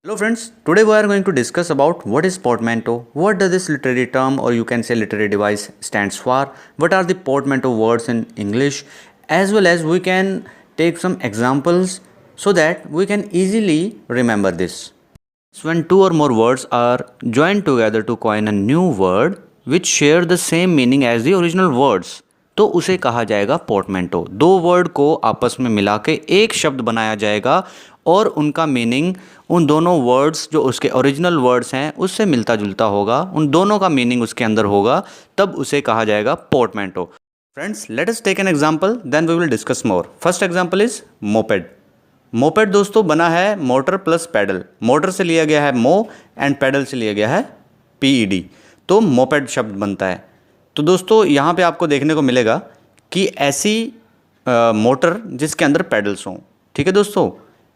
Hello friends, today we are going to discuss about what is portmanteau, what does this literary term or you can say literary device stands for, what are the portmanteau words in English, as well as we can take some examples so that we can easily remember this. So when two or more words are joined together to coin a new word which share the same meaning as the original words, तो उसे कहा जाएगा पोर्टमेंटो। दो word को आपस में मिला के एक शब्द बनाया जाएगा और उनका मीनिंग उन दोनों वर्ड्स जो उसके ओरिजिनल वर्ड्स हैं उससे मिलता जुलता होगा, उन दोनों का मीनिंग उसके अंदर होगा, तब उसे कहा जाएगा portmanteau. Friends, let us take an example, then we will discuss more. First example is moped. Moped दोस्तों बना है मोटर प्लस पैडल। मोटर से लिया गया है मो एंड पैडल से लिया गया है PED, तो मोपेड शब्द बनता है। तो दोस्तों यहाँ पे आपको देखने को मिलेगा कि ऐसी मोटर जिसके अंदर पैडल्स हों। ठीक है दोस्तों,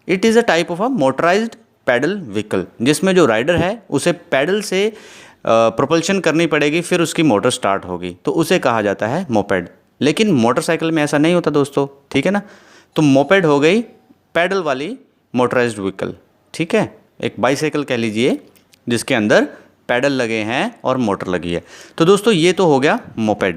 it is a type of a motorized pedal vehicle, जिसमें जो राइडर है उसे पैडल से प्रोपल्शन करनी पड़ेगी, फिर उसकी मोटर स्टार्ट होगी, तो उसे कहा जाता है मोपेड। लेकिन मोटरसाइकिल में ऐसा नहीं होता दोस्तों, ठीक है ना। तो मोपेड हो गई पैडल वाली मोटराइज्ड व्हीकल, ठीक है, एक बाईसाइकिल कह लीजिए जिसके अंदर पैडल लगे हैं और मोटर लगी है। तो दोस्तों ये तो हो गया मोपेड।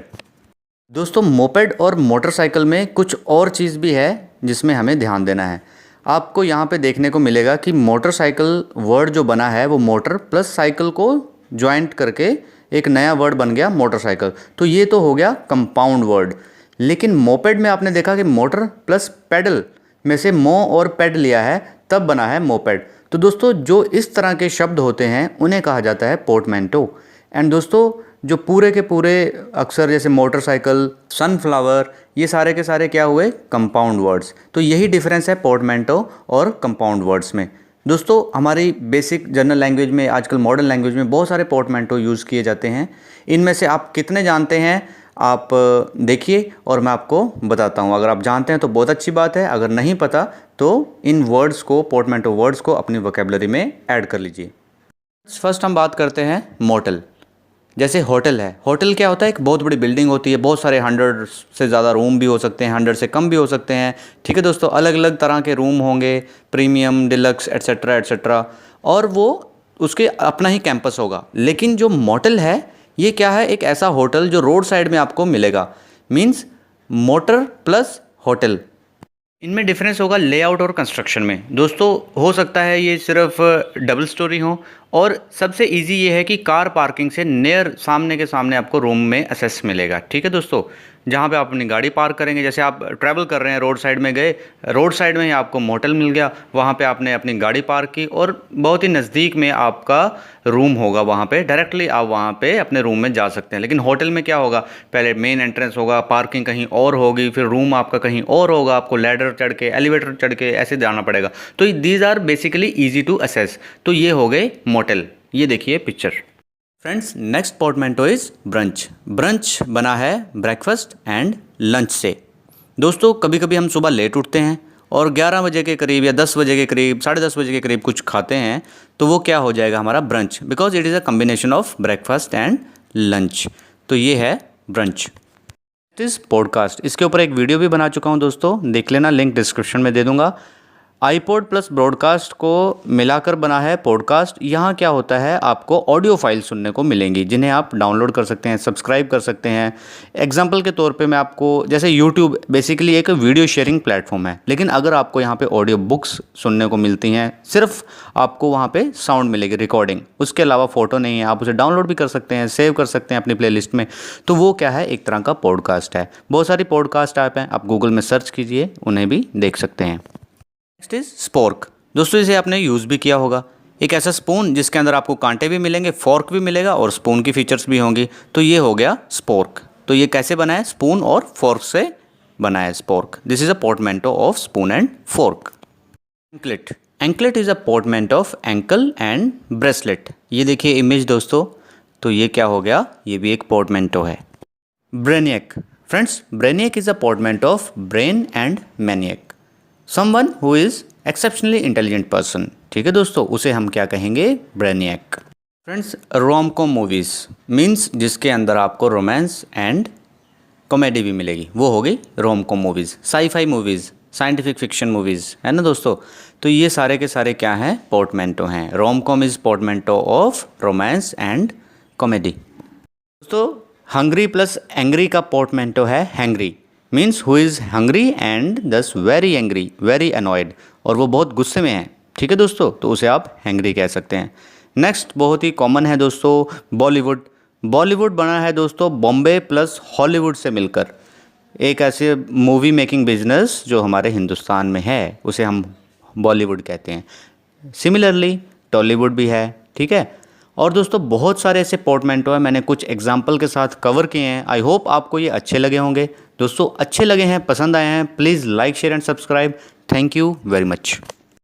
दोस्तों मोपेड और मोटरसाइकिल में कुछ और चीज़ भी है जिसमें हमें ध्यान देना है। आपको यहाँ पे देखने को मिलेगा कि मोटरसाइकिल वर्ड जो बना है वो मोटर प्लस साइकिल को ज्वाइंट करके एक नया वर्ड बन गया मोटरसाइकिल, तो ये तो हो गया कंपाउंड वर्ड। लेकिन मोपेड में आपने देखा कि मोटर प्लस पैडल में से मो और पैड लिया है, तब बना है मोपेड। तो दोस्तों जो इस तरह के शब्द होते हैं उन्हें कहा जाता है पोर्टमेंटो। एंड दोस्तों जो पूरे के पूरे अक्सर जैसे मोटरसाइकिल, सनफ्लावर, ये सारे के सारे क्या हुए, कंपाउंड वर्ड्स। तो यही डिफरेंस है पोर्टमेंटो और कंपाउंड वर्ड्स में। दोस्तों हमारी बेसिक जनरल लैंग्वेज में, आजकल मॉडर्न लैंग्वेज में बहुत सारे पोर्टमेंटो यूज़ किए जाते हैं। इनमें से आप कितने जानते हैं आप देखिए और मैं आपको बताता हूँ। अगर आप जानते हैं तो बहुत अच्छी बात है, अगर नहीं पता तो इन वर्ड्स को, पोर्टमेंटो वर्ड्स को अपनी वोकेबलरी में ऐड कर लीजिए। फर्स्ट हम बात करते हैं मोटल। जैसे होटल है, होटल क्या होता है, एक बहुत बड़ी बिल्डिंग होती है, बहुत सारे 100 से ज़्यादा रूम भी हो सकते हैं, 100 से कम भी हो सकते हैं। ठीक है दोस्तों, अलग अलग तरह के रूम होंगे, प्रीमियम, डिलक्स, एट्सेट्रा एट्सेट्रा, और वो उसके अपना ही कैंपस होगा। लेकिन जो मोटल है ये क्या है, एक ऐसा होटल जो रोड साइड में आपको मिलेगा। Means motor plus hotel. इनमें डिफरेंस होगा लेआउट और कंस्ट्रक्शन में। दोस्तों हो सकता है ये सिर्फ डबल स्टोरी हो, और सबसे इजी ये है कि कार पार्किंग से नियर सामने के सामने आपको रूम में एक्सेस मिलेगा। ठीक है दोस्तों, जहाँ पे आप अपनी गाड़ी पार्क करेंगे, जैसे आप ट्रैवल कर रहे हैं, रोड साइड में गए, रोड साइड में ही आपको मोटल मिल गया, वहाँ पे आपने अपनी गाड़ी पार्क की और बहुत ही नज़दीक में आपका रूम होगा, वहाँ पे डायरेक्टली आप वहाँ पे अपने रूम में जा सकते हैं। लेकिन होटल में क्या होगा, पहले मेन एंट्रेंस होगा, पार्किंग कहीं और होगी, फिर रूम आपका कहीं और होगा, आपको लैडर चढ़ के, एलिवेटर चढ़ के ऐसे जाना पड़ेगा। तो these are basically easy to assess. तो ये हो गए मोटल। ये देखिए picture. Friends, next portmanteau is brunch. Brunch बना है ब्रेकफास्ट एंड लंच से। दोस्तों कभी कभी हम सुबह लेट उठते हैं और 11 बजे के करीब या 10 बजे के करीब, 10:30 बजे के करीब कुछ खाते हैं, तो वो क्या हो जाएगा हमारा brunch, because it is a combination of breakfast and lunch. तो ये है ब्रंच। It is podcast. इसके ऊपर एक वीडियो भी बना चुका हूँ दोस्तों, देख लेना, लिंक डिस्क्रिप्शन में दे दूंगा। आईपॉड प्लस ब्रॉडकास्ट को मिलाकर बना है पॉडकास्ट। यहाँ क्या होता है, आपको ऑडियो फाइल सुनने को मिलेंगी जिन्हें आप डाउनलोड कर सकते हैं, सब्सक्राइब कर सकते हैं। एग्जांपल के तौर पे मैं आपको, जैसे यूट्यूब बेसिकली एक वीडियो शेयरिंग प्लेटफॉर्म है, लेकिन अगर आपको यहाँ पे ऑडियो बुक्स सुनने को मिलती हैं, सिर्फ आपको वहाँ पे साउंड मिलेगी, रिकॉर्डिंग, उसके अलावा फ़ोटो नहीं है। आप उसे डाउनलोड भी कर सकते हैं, सेव कर सकते हैं अपनी प्लेलिस्ट में। तो वो क्या है, एक तरह का पॉडकास्ट है। बहुत सारी पॉडकास्ट ऐप हैं, आप गूगल में सर्च कीजिए, उन्हें भी देख सकते हैं। Next is spork. दोस्तों इसे आपने यूज़ भी किया होगा, एक ऐसा स्पून जिसके अंदर आपको कांटे भी मिलेंगे, फोर्क भी मिलेगा और स्पून की फीचर्स भी होंगी। तो ये हो गया स्पोर्क। तो ये कैसे बना है, स्पून और फोर्क से बना है spork. This is a portmanteau of spoon and fork. Anklet. Anklet is a portmanteau of ankle and bracelet. ये देखिए इमेज दोस्तों, तो ये क्या हो गया, ये भी एक पोर्टमेंटो है। Brainiac. Friends, brainiac is a portmanteau of brain and maniac. Someone who is exceptionally intelligent person. ठीक है दोस्तों, उसे हम क्या कहेंगे, brainiac. Friends, rom com movies means जिसके अंदर आपको रोमांस एंड कॉमेडी भी मिलेगी, वो हो गई रोम com movies. Sci fi movies, scientific fiction movies, है ना दोस्तों। तो ये सारे के सारे क्या हैं, पोर्टमेंटो हैं। Rom com is portmanteau of romance and comedy. दोस्तों हंग्री प्लस एंग्री का पोर्टमेंटो है hangry, means who is hungry and thus very angry, very annoyed, और वो बहुत गुस्से में है। ठीक है दोस्तों, तो उसे आप हैंग्री कह सकते हैं। नेक्स्ट बहुत ही कॉमन है दोस्तों बॉलीवुड। बॉलीवुड बना है दोस्तों बॉम्बे प्लस हॉलीवुड से मिलकर, एक ऐसे मूवी मेकिंग बिजनेस जो हमारे हिंदुस्तान में है उसे हम बॉलीवुड कहते हैं। सिमिलरली टॉलीवुड भी है। ठीक है, और दोस्तों बहुत सारे ऐसे पोर्टमेंटो हैं, मैंने कुछ एग्जाम्पल के साथ कवर किए हैं। आई होप आपको ये अच्छे लगे होंगे। दोस्तों अच्छे लगे हैं, पसंद आए हैं, please like share and subscribe. Thank you very much.